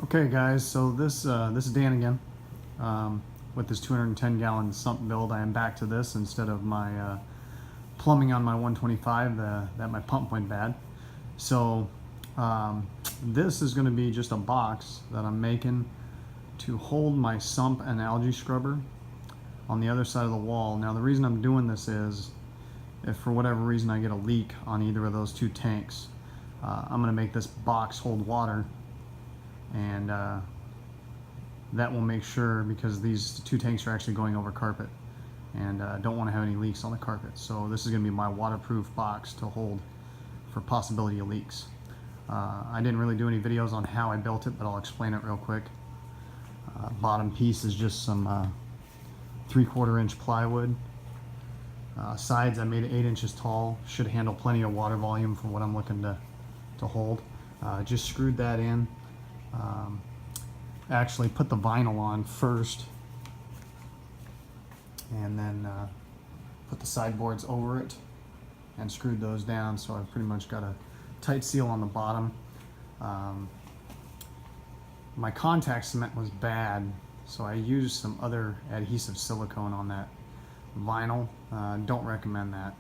Okay guys, so this is Dan again with this 210-gallon sump build. I am back to this instead of my plumbing on my 125 that my pump went bad. So this is going to be just a box that I'm making to hold my sump and algae scrubber on the other side of the wall. Now the reason I'm doing this is if for whatever reason I get a leak on either of those two tanks, I'm going to make this box hold water, and that will make sure, because these two tanks are actually going over carpet and don't want to have any leaks on the carpet. So this is going to be my waterproof box to hold for possibility of leaks. I didn't really do any videos on how I built it, but I'll explain it real quick. Bottom piece is just some 3/4 inch plywood. Sides I made it 8 inches tall, should handle plenty of water volume for what I'm looking to hold. Just screwed that in. Actually put the vinyl on first and then put the sideboards over it and screwed those down, so I've pretty much got a tight seal on the bottom. My contact cement was bad, so I used some other adhesive silicone on that vinyl. Don't recommend that.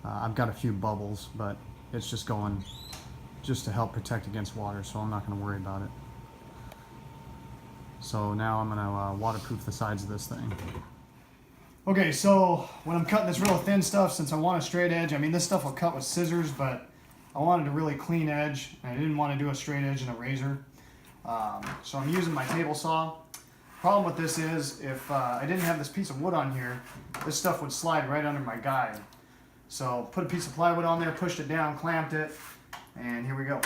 I've got a few bubbles, but it's just going just to help protect against water, so I'm not going to worry about it. So now I'm going to waterproof the sides of this thing. Okay, so when I'm cutting this real thin stuff, since I want a straight edge, I mean this stuff will cut with scissors, but I wanted a really clean edge, and I didn't want to do a straight edge in a razor. So I'm using my table saw. Problem with this is, if I didn't have this piece of wood on here, this stuff would slide right under my guide. So put a piece of plywood on there, pushed it down, clamped it, and here we go.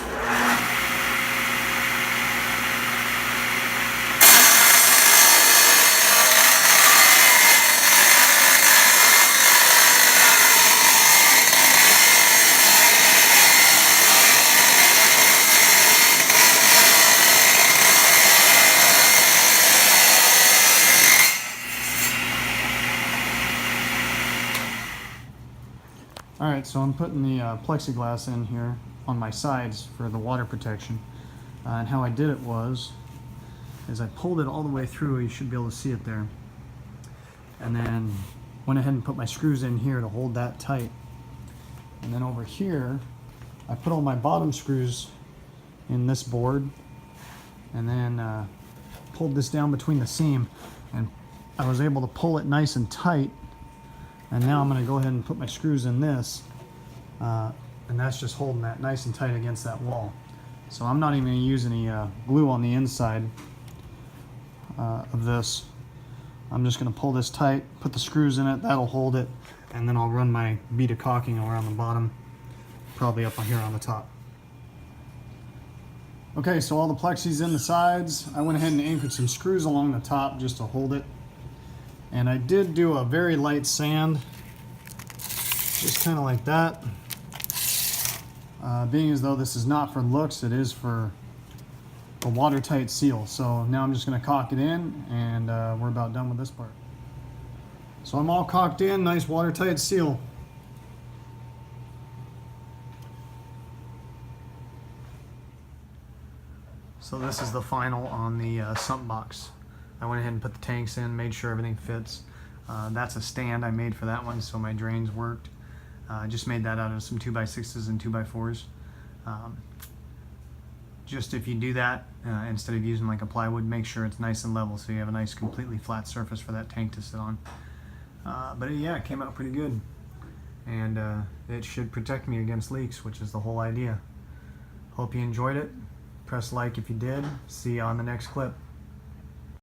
Alright, so I'm putting the plexiglass in here on my sides for the water protection. And how I did it is I pulled it all the way through. You should be able to see it there. And then went ahead and put my screws in here to hold that tight. And then over here, I put all my bottom screws in this board. And then pulled this down between the seam. And I was able to pull it nice and tight. And now I'm going to go ahead and put my screws in this, and that's just holding that nice and tight against that wall. So I'm not even going to use any glue on the inside of this. I'm just going to pull this tight, put the screws in it, that'll hold it, and then I'll run my bead of caulking around the bottom, probably up here on the top. Okay, so all the plexi's in the sides. I went ahead and anchored some screws along the top just to hold it. And I did do a very light sand, just kind of like that. Being as though this is not for looks, it is for a watertight seal. So now I'm just going to caulk it in, and we're about done with this part. So I'm all caulked in, nice watertight seal. So this is the final on the sump box. I went ahead and put the tanks in, made sure everything fits. That's a stand I made for that one, so my drains worked. I just made that out of some 2x6s and 2x4s. Just if you do that, instead of using like a plywood, make sure it's nice and level so you have a nice completely flat surface for that tank to sit on. But yeah, it came out pretty good. And it should protect me against leaks, which is the whole idea. Hope you enjoyed it. Press like if you did. See you on the next clip.